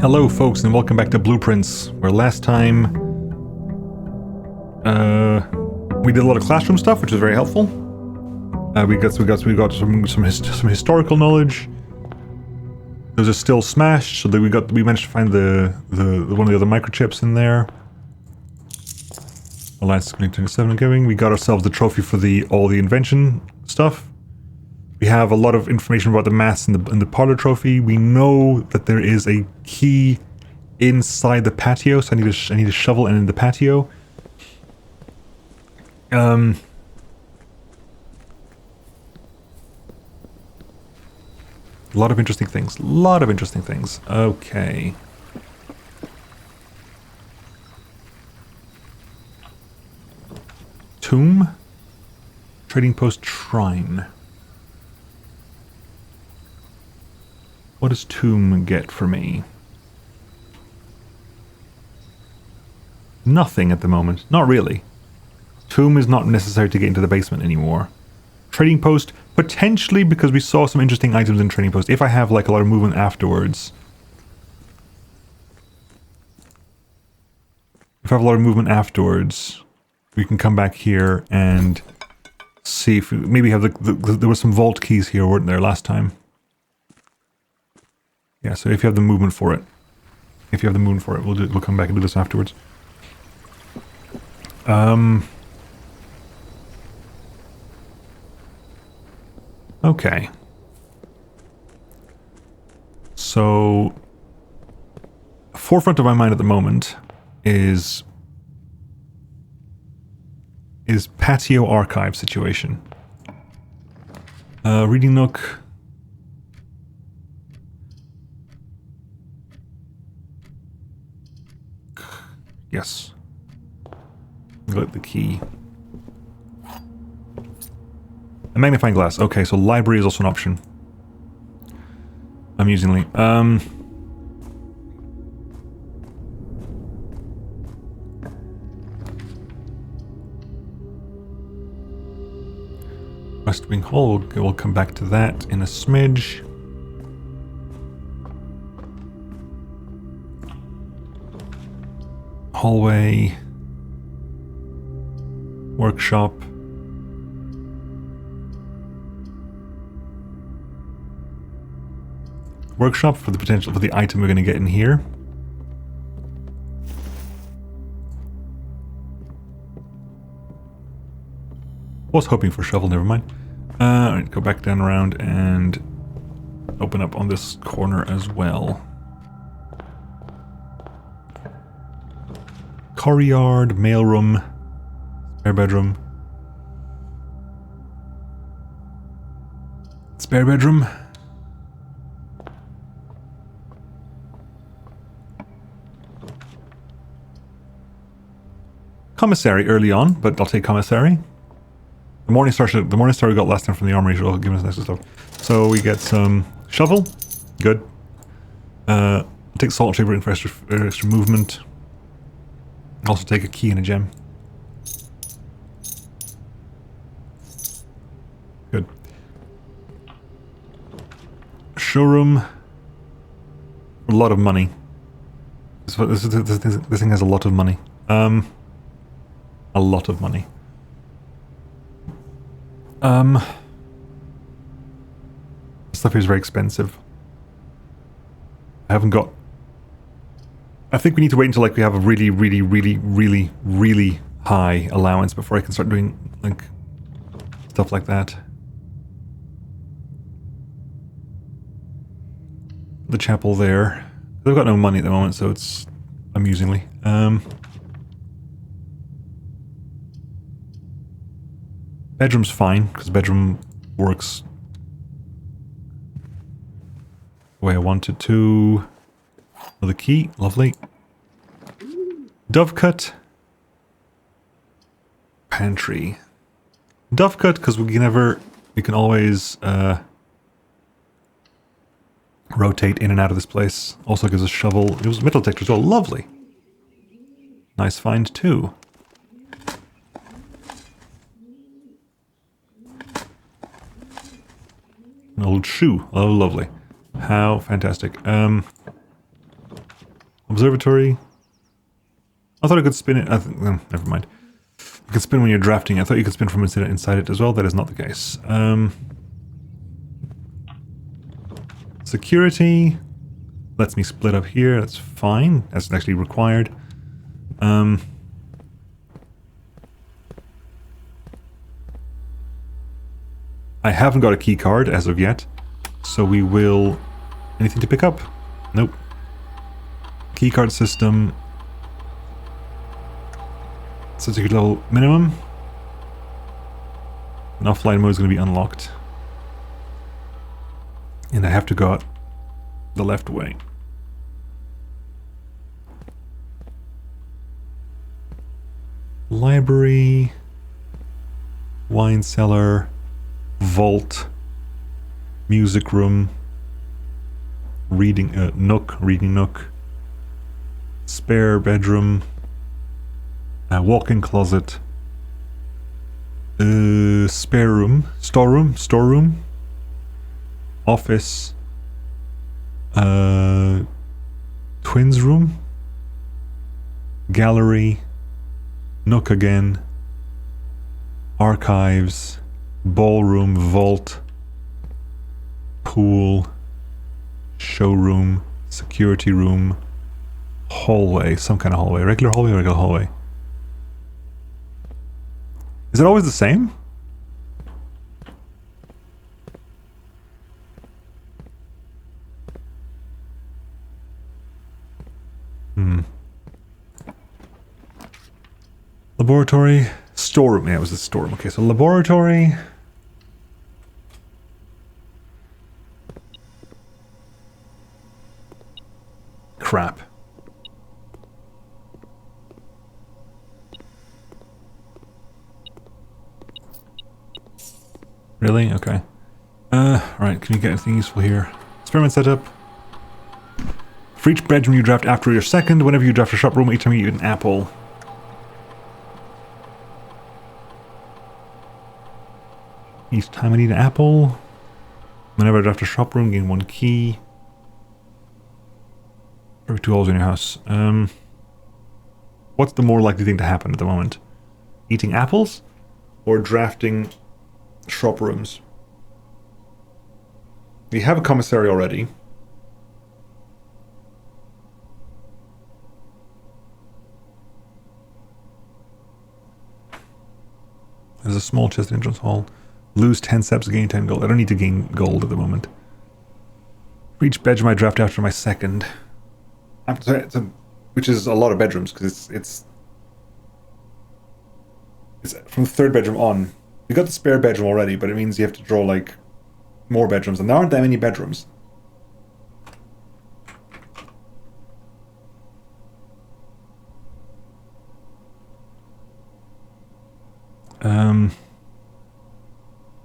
Hello folks and welcome back to Blueprints, where last time we did a lot of classroom stuff, which was very helpful. We got some historical knowledge. There's a still smashed, so that we managed to find the one of the other microchips in there. Alliance 27 going. We got ourselves the trophy for all the invention stuff. We have a lot of information about the maths in the parlor trophy. We know that there is a key inside the patio, so I need a shovel and in the patio. A lot of interesting things. Okay. Tomb? Trading post shrine. What does Tomb get for me? Nothing at the moment. Not really. Tomb is not necessary to get into the basement anymore. Trading post, potentially, because we saw some interesting items in trading post. If I have like a lot of movement afterwards. We can come back here and see if we maybe have there were some vault keys here, weren't there, last time? Yeah, so if you have the movement for it. We'll come back and do this afterwards. Okay. So, forefront of my mind at the moment is patio archive situation. Reading nook. Yes. Got the key. A magnifying glass. Okay, so library is also an option. Amusingly. West Wing Hall. We'll come back to that in a smidge. Hallway. Workshop. Workshop for the potential for the item we're going to get in here. Was hoping for shovel, never mind. Alright, go back down around and open up on this corner as well. Courtyard, mailroom, spare bedroom. Spare bedroom. Commissary early on, but I'll take commissary. The Morningstar we got last time from the armory will give us nice stuff. So we get some shovel, good. I'll take salt shaper in for extra movement. Also take a key and a gem. Good. Showroom. A lot of money. This thing has a lot of money. A lot of money. Stuff is very expensive. I haven't got... I think we need to wait until like we have a really high allowance before I can start doing like stuff like that. The chapel there. They've got no money at the moment, so it's amusingly. Bedroom's fine, because bedroom works the way I want it to. Another key, lovely. Dovecut. Pantry. Dovecut, because we can always rotate in and out of this place. Also gives us shovel. It was metal detector as well, lovely. Nice find too. An old shoe. Oh, lovely. How fantastic. Observatory. I thought I could spin it. Never mind. You can spin when you're drafting. I thought you could spin from inside it as well. That is not the case. Security. Lets me split up here. That's fine. That's actually required. I haven't got a key card as of yet, so we will... Anything to pick up? Nope. Key card system. Security level minimum. And offline mode is going to be unlocked. And I have to go out the left way. Library. Wine cellar. Vault. Music room. Reading nook. Spare bedroom. Walk-in closet. Spare room. Storeroom. Office. Twins room. Gallery. Nook again. Archives. Ballroom. Vault. Pool. Showroom. Security room. Hallway. Some kind of hallway. Regular hallway. Is it always the same? Laboratory. Storeroom. Yeah, it was the storeroom. Okay, so laboratory. Crap. Really? Okay. Right, can you get anything useful here? Experiment setup. For each bedroom you draft after your second, whenever you draft a shop room, each time you eat an apple. Each time I need an apple. Whenever I draft a shop room, gain 1 key. Every 2 holes in your house. What's the more likely thing to happen at the moment? Eating apples? Or drafting shop rooms? We have a commissary already. There's a small chest entrance hall. Lose 10 steps, gain 10 gold. I don't need to gain gold at the moment. For each bedroom I draft after my second. Which is a lot of bedrooms, because it's from the third bedroom on. You got the spare bedroom already, but it means you have to draw, like, more bedrooms. And there aren't that many bedrooms.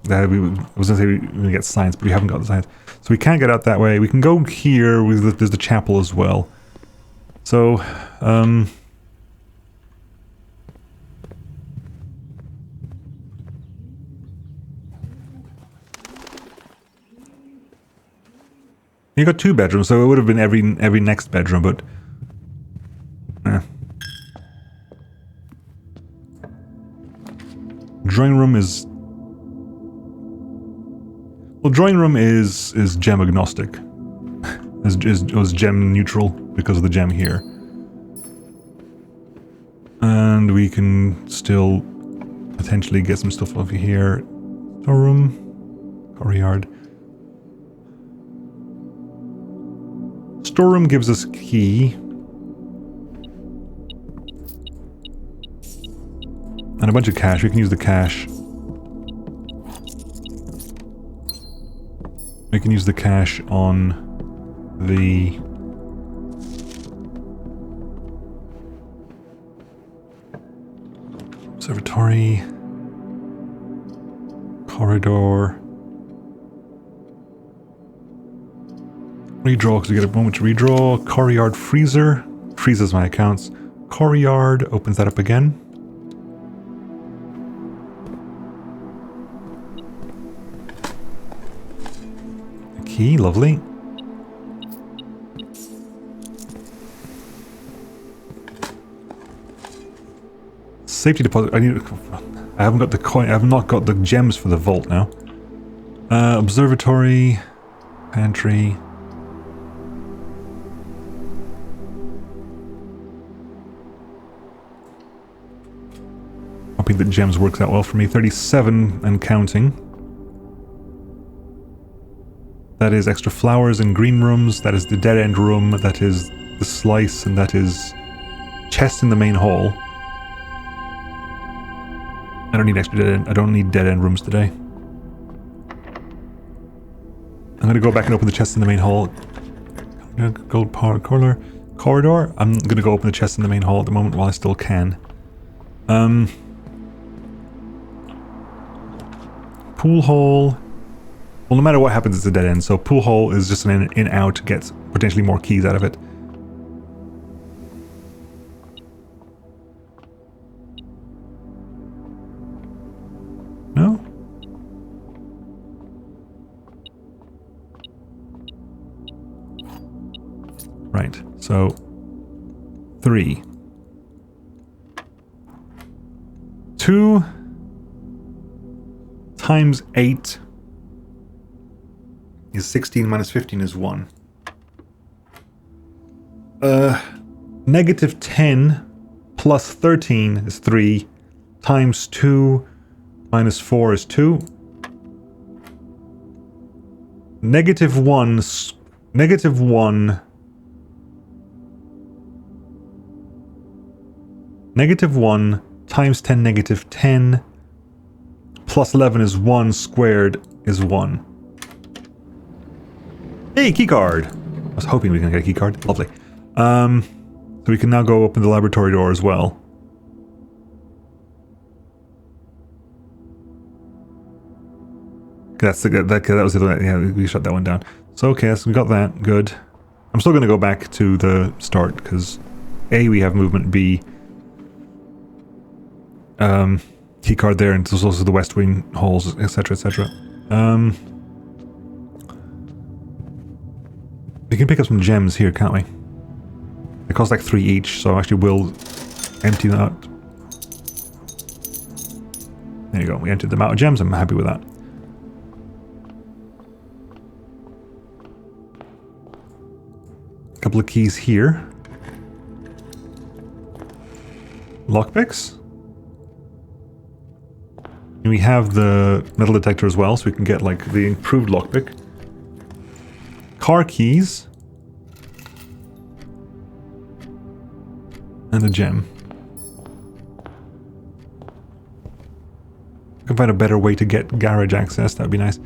I was going to say we're going to get science, but we haven't got the science. So we can't get out that way. We can go here. There's the chapel as well. So, you got 2 bedrooms, so it would have been every next bedroom, but... Drawing room is... Well, drawing room is gem agnostic. It was gem neutral because of the gem here. And we can still potentially get some stuff over here. Storeroom. Courtyard. Storeroom gives us key. And a bunch of cash. We can use the cash. We can use the cash on the... Observatory. Corridor. Redraw, because we get a moment to redraw. Courtyard freezer. Freezes my accounts. Courtyard opens that up again. Key, lovely. Safety deposit. I haven't got the coin. I have not got the gems for the vault now. Observatory, pantry. Hoping that gems works out well for me. 37 and counting. That is extra flowers in green rooms. That is the dead end room. That is the slice, and that is chest in the main hall. I don't need extra dead end. I don't need dead end rooms today. I'm gonna go back and open the chest in the main hall. Gold power corridor. I'm gonna go open the chest in the main hall at the moment while I still can. Pool hole. Well, no matter what happens, it's a dead end. So pool hole is just an in-out, gets potentially more keys out of it. No? Right, so 3. 2 times 8 is 16 minus 15 is 1. Negative 10 plus 13 is 3 times 2 minus 4 is 2. Negative 1 times 10 negative 10 plus 11 is 1 squared is 1. Hey, keycard! I was hoping we can get a keycard. Lovely. So we can now go open the laboratory door as well. That was the other one. Yeah, we shut that one down. So okay, so we got that. Good. I'm still going to go back to the start because A, we have movement. B, keycard there, and there's also the West Wing halls, etc., etc. We can pick up some gems here, can't we? They cost like 3 each, so I actually will empty them out. There you go, we emptied them out of gems, I'm happy with that. A couple of keys here. Lockpicks. And we have the metal detector as well, so we can get like the improved lockpick. Car keys. And a gem. I can find a better way to get garage access, that'd be nice.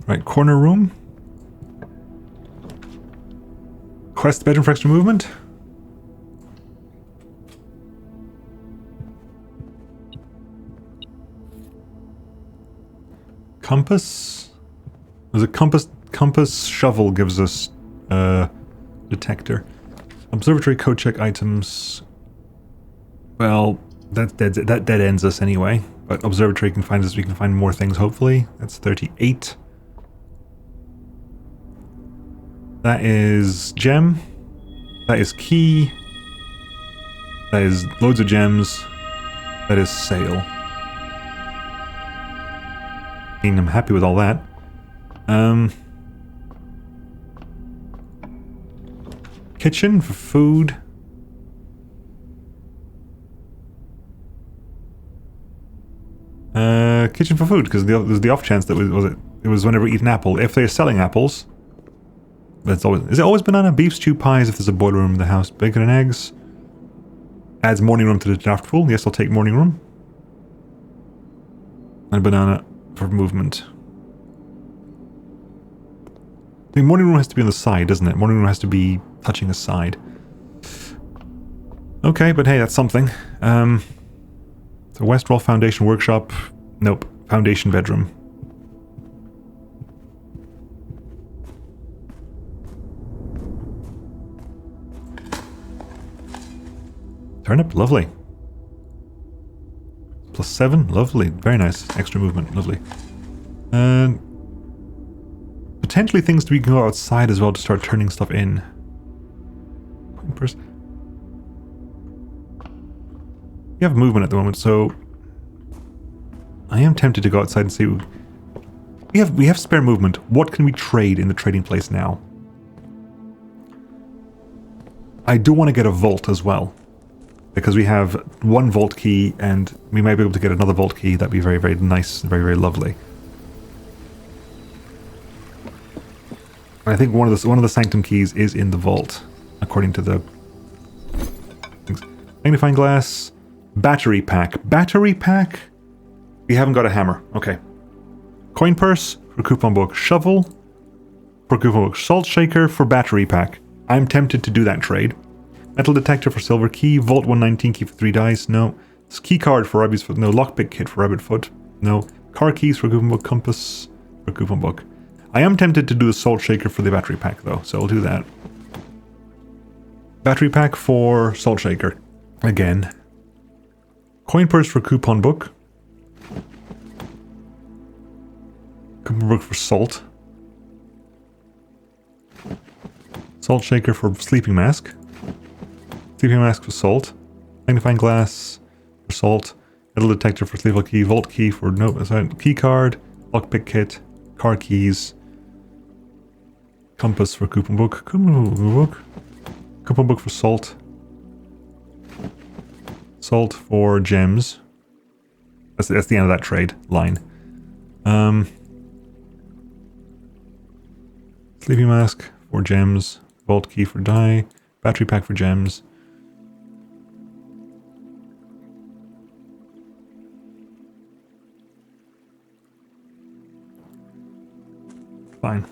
Right, corner room. Quest bedroom for extra movement. Compass. There's a compass shovel gives us detector. Observatory code check items. Well, that dead ends us anyway. But observatory can find us. We can find more things. Hopefully, that's 38. That is gem. That is key. That is loads of gems. That is sail. I'm happy with all that. Kitchen for food. Kitchen for food, because there's the off chance that it was whenever we eat an apple. If they're selling apples, that's always. Is it always banana? Beef stew pies if there's a boiler room in the house. Bacon and eggs. Adds morning room to the draft pool. Yes, I'll take morning room. And banana for movement. I think morning room has to be on the side, doesn't it? Morning room has to be touching the side. Okay, but hey, that's something. So West Wall Foundation Workshop. Nope. Foundation bedroom. Turnip, lovely. +7, lovely. Very nice. Extra movement, lovely. Potentially things we can go outside as well to start turning stuff in. You have movement at the moment, so I am tempted to go outside and see. We have spare movement. What can we trade in the trading place now? I do want to get a vault as well, because we have one vault key, and we might be able to get another vault key. That'd be very, very nice, very, very lovely. I think one of the sanctum keys is in the vault, according to the things. Magnifying glass, battery pack. Battery pack? We haven't got a hammer. Okay. Coin purse for coupon book. Shovel for coupon book. Salt shaker for battery pack. I'm tempted to do that trade. Metal detector for silver key. Vault 119 key for 3 dice. No. Key card for rabbit's foot. No. Lockpick kit for rabbit foot. No. Car keys for coupon book. Compass for coupon book. I am tempted to do a salt shaker for the battery pack though, so I'll do that. Battery pack for salt shaker. Again. Coin purse for coupon book. Coupon book for salt. Salt shaker for sleeping mask. Sleeping mask for salt. Magnifying glass for salt. Metal detector for sleeper key. Vault key for key card. Lockpick kit. Car keys. Compass for coupon book. Coupon book for salt. Salt for gems. That's the end of that trade line. Sleeping mask for gems. Vault key for dye. Battery pack for gems. Fine.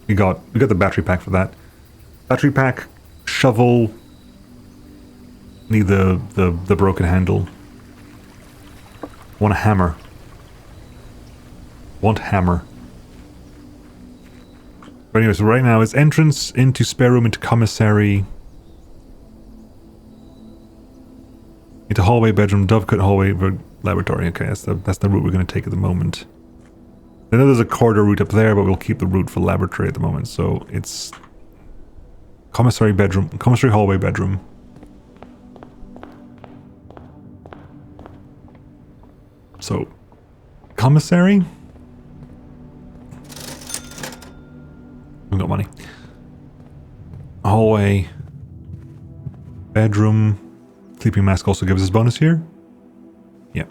We got the battery pack for that. Battery pack, shovel. Need the broken handle. Want a hammer. Want hammer. But anyway, so right now it's entrance into spare room into commissary. Into hallway, bedroom, dovecote, hallway, laboratory. Okay, that's the route we're going to take at the moment. I know there's a corridor route up there, but we'll keep the route for laboratory at the moment. So it's commissary bedroom, commissary hallway bedroom. So commissary. We've got money. Hallway, bedroom. Sleeping mask also gives us bonus here. Yeah,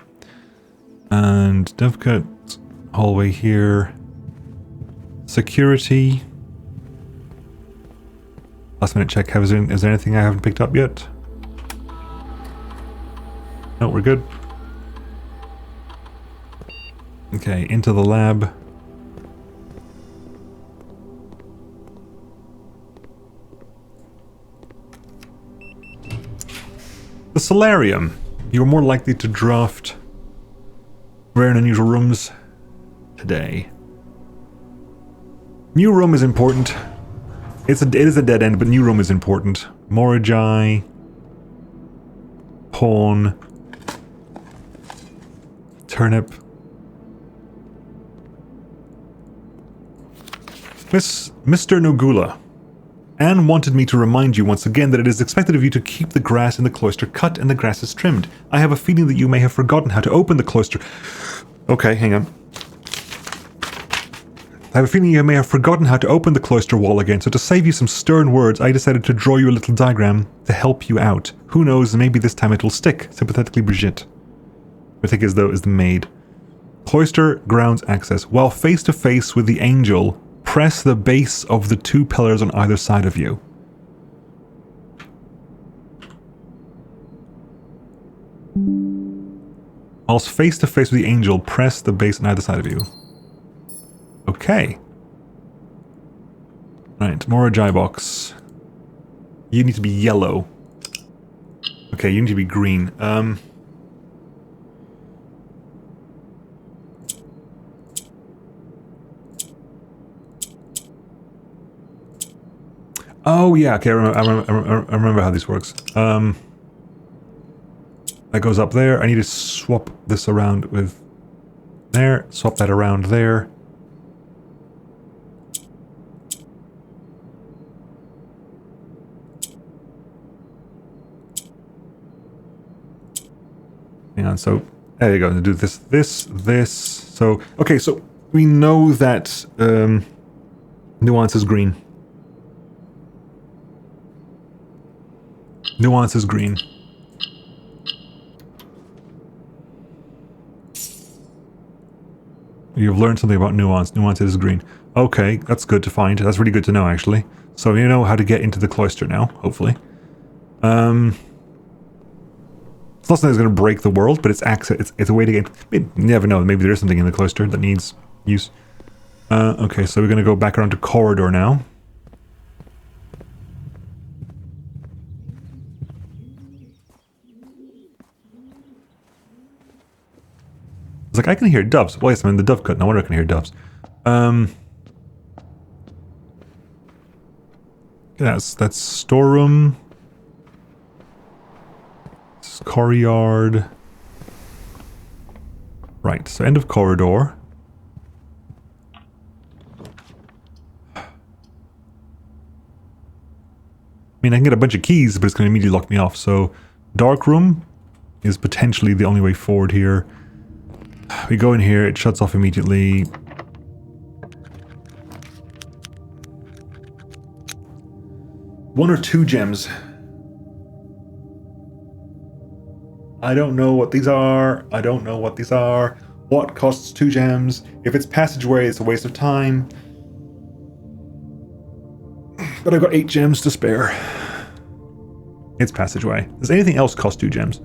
and dovecote. Hallway here. Security. Last minute check. Is there anything I haven't picked up yet? No, we're good. Okay, into the lab. The solarium. You're more likely to draft rare and unusual rooms today. New room is important. It is a dead end, but new room is important. Moragi. Pawn. Turnip. Mr. Nogula. Anne wanted me to remind you once again that it is expected of you to keep the grass in the cloister cut and the grasses trimmed. I have a feeling that you may have forgotten how to open the cloister. Okay, hang on. I have a feeling you may have forgotten how to open the cloister wall again, so to save you some stern words, I decided to draw you a little diagram to help you out. Who knows, maybe this time it will stick. Sympathetically, Brigitte. I think is the maid. Cloister grounds access. While face to face with the angel, press the base of the 2 pillars on either side of you. Whilst face to face with the angel, press the base on either side of you. Okay. Right, Moragi box. You need to be yellow. Okay, you need to be green. Oh yeah, okay, I remember how this works. That goes up there. I need to swap this around with there. Swap that around there. hang on. So there you go. Do this. So okay. So we know that nuance is green. Nuance is green. You've learned something about nuance. Nuance is green. Okay, that's good to find. That's really good to know, actually. So you know how to get into the cloister now, hopefully. It's not something that's going to break the world, but it's access. It's a way to get. You never know. Maybe there is something in the cloister that needs use. Okay, so we're going to go back around to corridor now. It's like I can hear doves. Well, yes, I'm in the dove cut. No wonder I can hear doves. That's storeroom. This is courtyard. Right, so end of corridor. I mean, I can get a bunch of keys, but it's going to immediately lock me off. So, dark room is potentially the only way forward here. We go in here, it shuts off immediately. One or two gems. I don't know what these are. I don't know what these are. What costs 2 gems? If it's passageway, it's a waste of time. But I've got 8 gems to spare. It's passageway. Does anything else cost 2 gems?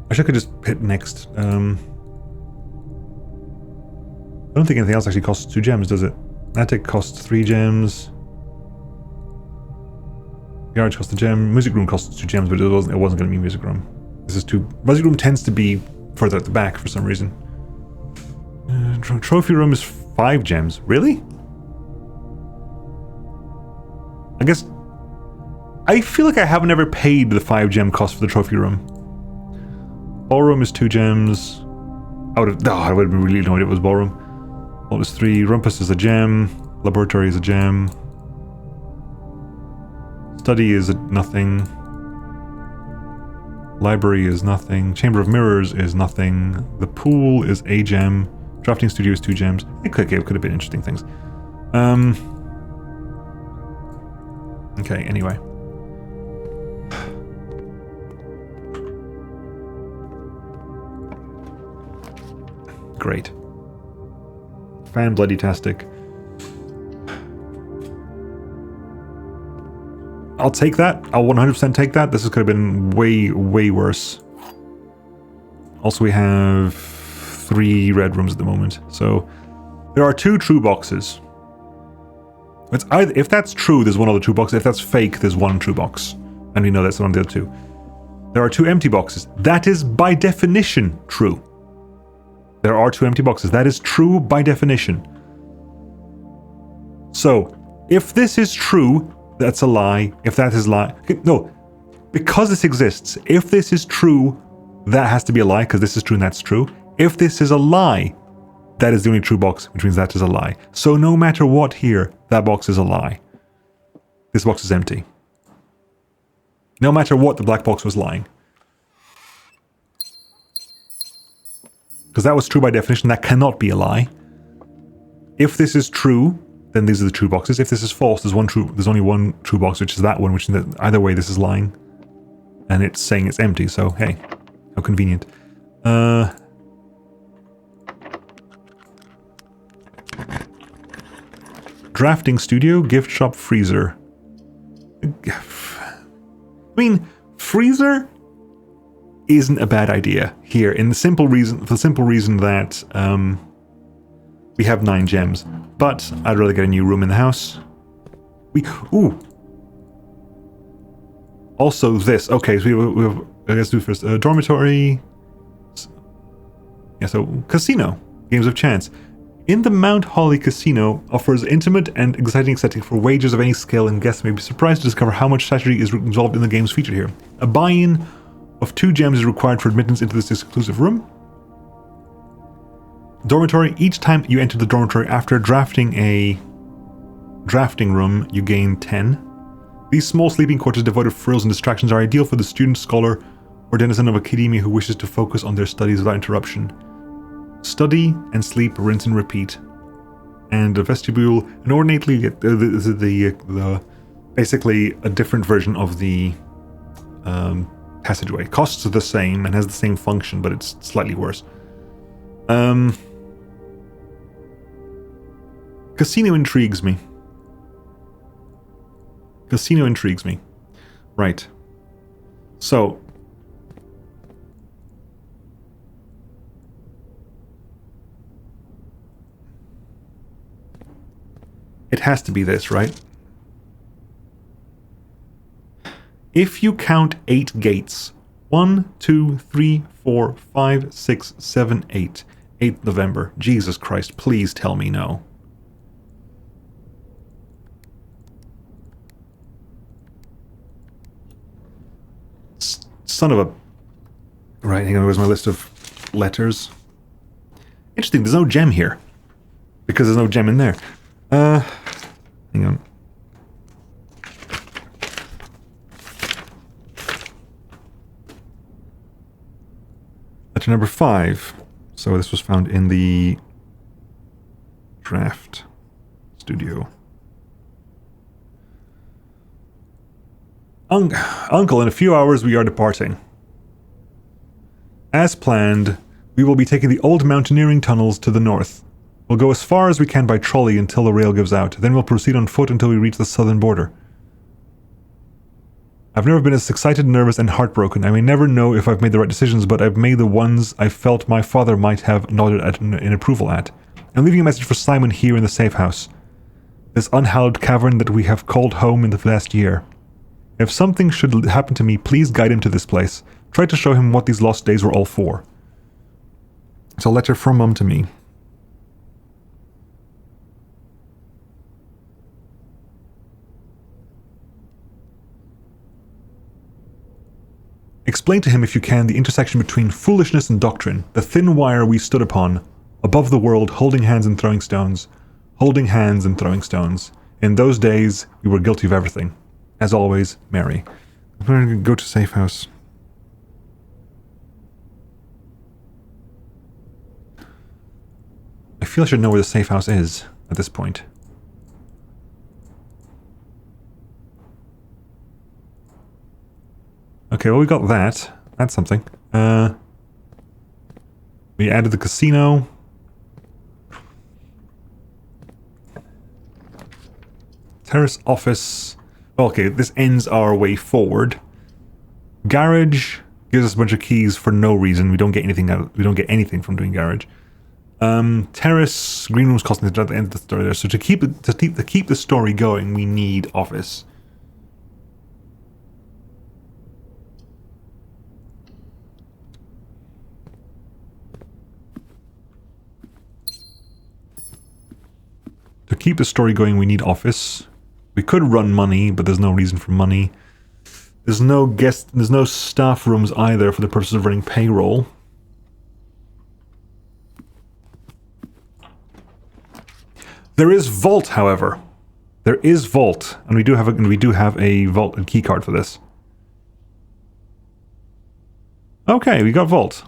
I wish I could just hit next. I don't think anything else actually costs 2 gems, does it? Attic costs 3 gems. Garage costs a gem. Music room costs 2 gems, but it wasn't going to be music room. This is 2. Music room tends to be further at the back for some reason. Trophy room is 5 gems. Really? I guess I feel like I haven't ever paid the 5 gem cost for the trophy room. Ballroom is 2 gems. I would have really known it was ballroom. All is 3. Rumpus is a gem. Laboratory is a gem. Study is nothing. Library is nothing. Chamber of Mirrors is nothing. The pool is a gem. Drafting studio is 2 gems. It could have been interesting things. Okay, anyway. Great. Fan-bloody-tastic. I'll take that. I'll 100% take that. This could have been way, way worse. Also, we have 3 red rooms at the moment. So, there are 2 true boxes. It's either, if that's true, there's 1 other true box. If that's fake, there's 1 true box. And we know that's one of the other 2. There are 2 empty boxes. That is by definition true. There are 2 empty boxes. That is true by definition. So, if this is true, that's a lie. If that is lie... No. Because this exists, if this is true, that has to be a lie, because this is true and that's true. If this is a lie, that is the only true box, which means that is a lie. So no matter what here, that box is a lie. This box is empty. No matter what, the black box was lying. Because that was true by definition, that cannot be a lie. If this is true, then these are the true boxes. If this is false, there's only one true box, which is that one, which is that either way this is lying. And it's saying it's empty, so hey, how convenient. Drafting studio, gift shop, freezer. I mean, freezer isn't a bad idea here, for the simple reason that we have 9 gems. But I'd rather get a new room in the house. Ooh. Also this. Okay, so we have, let's do first. Dormitory. Yeah, so casino. Games of chance. In the Mount Holly Casino offers intimate and exciting setting for wagers of any scale, and guests may be surprised to discover how much strategy is involved in the games featured here. A buy-in of 2 gems is required for admittance into this exclusive room. Dormitory. Each time you enter the dormitory after drafting a drafting room, you gain 10. These small sleeping quarters devoid of frills and distractions are ideal for the student, scholar, or denizen of academia who wishes to focus on their studies without interruption. Study and sleep, rinse and repeat. And the vestibule, and ornately, basically a different version of the passageway. Costs are the same and has the same function, but it's slightly worse. Casino intrigues me. Casino intrigues me. Right. So. It has to be this, right? If you count 8 gates. 1, 2, 3, 4, 5, 6, 7, 8. 8th November. Jesus Christ, please tell me no. Son of a... Right, hang on, where's my list of letters? Interesting, there's no gem here. Because there's no gem in there. Hang on. Letter number 5. So this was found in the draft studio. Uncle, in a few hours we are departing. As planned, we will be taking the old mountaineering tunnels to the north. We'll go as far as we can by trolley until the rail gives out. Then we'll proceed on foot until we reach the southern border. I've never been as excited, nervous, and heartbroken. I may never know if I've made the right decisions, but I've made the ones I felt my father might have nodded at in approval at. I'm leaving a message for Simon here in the safe house. This unhallowed cavern that we have called home in the last year. If something should happen to me, please guide him to this place. Try to show him what these lost days were all for. It's a letter from Mum to me. Explain to him, if you can, the intersection between foolishness and doctrine, the thin wire we stood upon, above the world, holding hands and throwing stones. Holding hands and throwing stones. In those days, we were guilty of everything. As always, Mary. I'm going to go to safe house. I feel I should know where the safe house is at this point. Okay, well, we got that. That's something. We added the casino. Terrace office. Okay, this ends our way forward. Garage gives us a bunch of keys for no reason. We don't get anything out. We don't get anything from doing garage. Terrace, green rooms costing at the end of the story there. So to keep the story going, we need office. To keep the story going, we need office. We could run money, but there's no reason for money. There's no staff rooms either for the purposes of running payroll. There is vault, however. There is vault, and we do have a vault and key card for this. Okay, we got vault.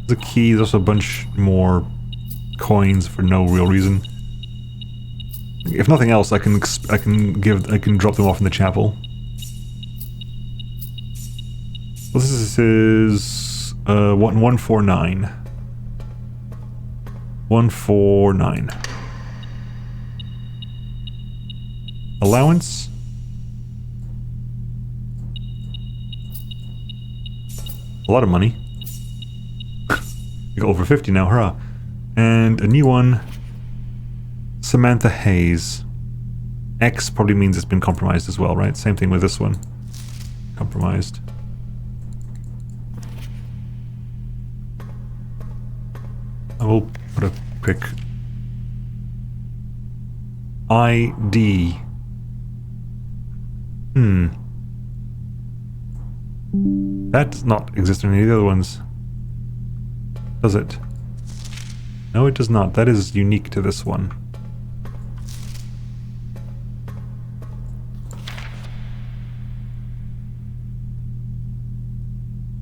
The key, there's also a bunch more coins for no real reason. If nothing else, I can drop them off in the chapel. Well, this is 149. 149. Allowance. A lot of money. We got over 50 now, hurrah. And a new one. Samantha Hayes. X probably means it's been compromised as well, right? Same thing with this one. Compromised. I will put a quick ID. That does not exist in any of the other ones. Does it? No, it does not. That is unique to this one.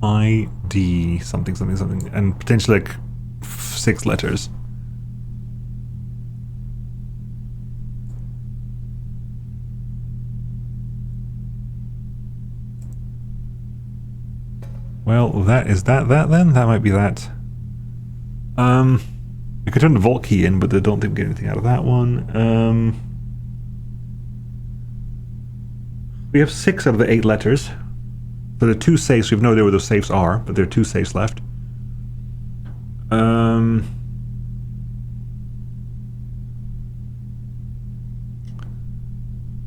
ID something something something, and potentially like 6 letters. Well, that is that then? That might be that. I could turn the vault key in, but I don't think we get anything out of that one. We have 6 out of the 8 letters. So there are 2 safes. We have no idea where those safes are, but there are 2 safes left.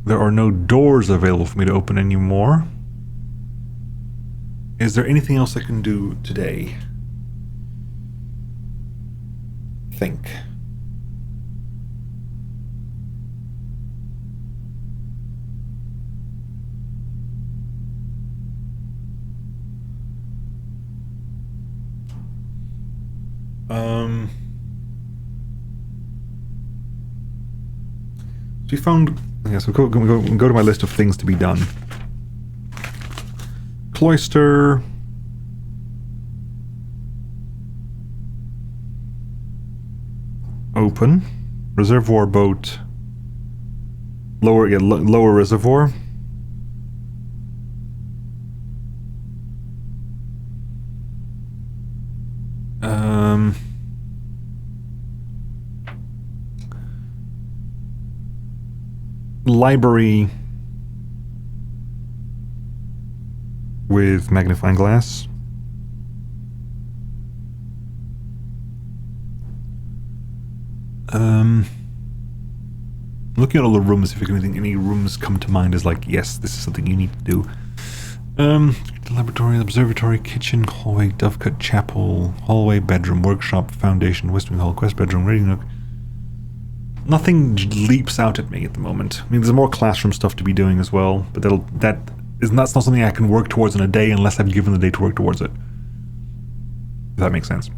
There are no doors available for me to open anymore. Is there anything else I can do today? Think. So we found. Yes, we'll go to my list of things to be done. Cloister. Open. Reservoir boat. Lower reservoir. Library with magnifying glass. Looking at all the rooms, if any rooms come to mind as like, yes, this is something you need to do. The laboratory, observatory, kitchen, hallway, dovecut, chapel, hallway, bedroom, workshop, foundation, west wing hall, quest bedroom, reading nook. Nothing leaps out at me at the moment. I mean, there's more classroom stuff to be doing as well, but that's not something I can work towards in a day unless I've given the day to work towards it. If that makes sense.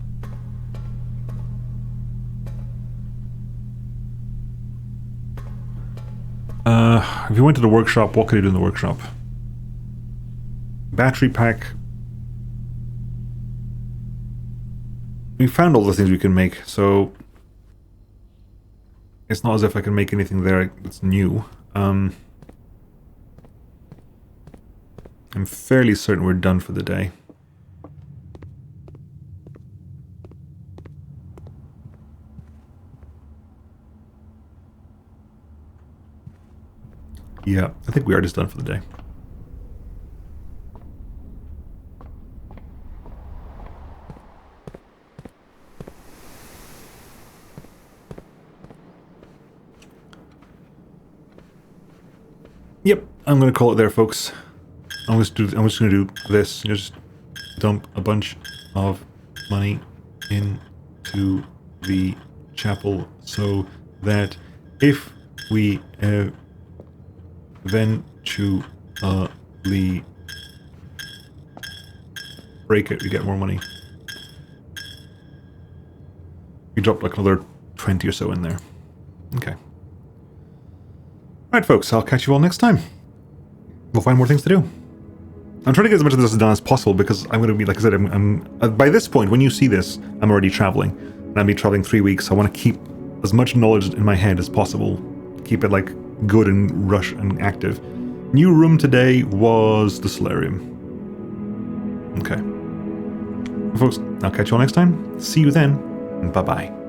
If you went to the workshop, what could you do in the workshop? Battery pack. We found all the things we can make, so it's not as if I can make anything there that's new. I'm fairly certain we're done for the day. Yeah, I think we are just done for the day. Yep, I'm gonna call it there, folks. I'm just gonna do this. Just dump a bunch of money into the chapel so that if we eventually break it, we get more money. We dropped like another 20 or so in there. Okay. Alright folks, I'll catch you all next time. We'll find more things to do. I'm trying to get as much of this done as possible because I'm going to be, like I said, I'm by this point, when you see this, I'm already traveling. And I'll be traveling 3 weeks. I want to keep as much knowledge in my head as possible. Keep it, like, good and rush and active. New room today was the solarium. Okay. Well, folks, I'll catch you all next time. See you then. Bye-bye.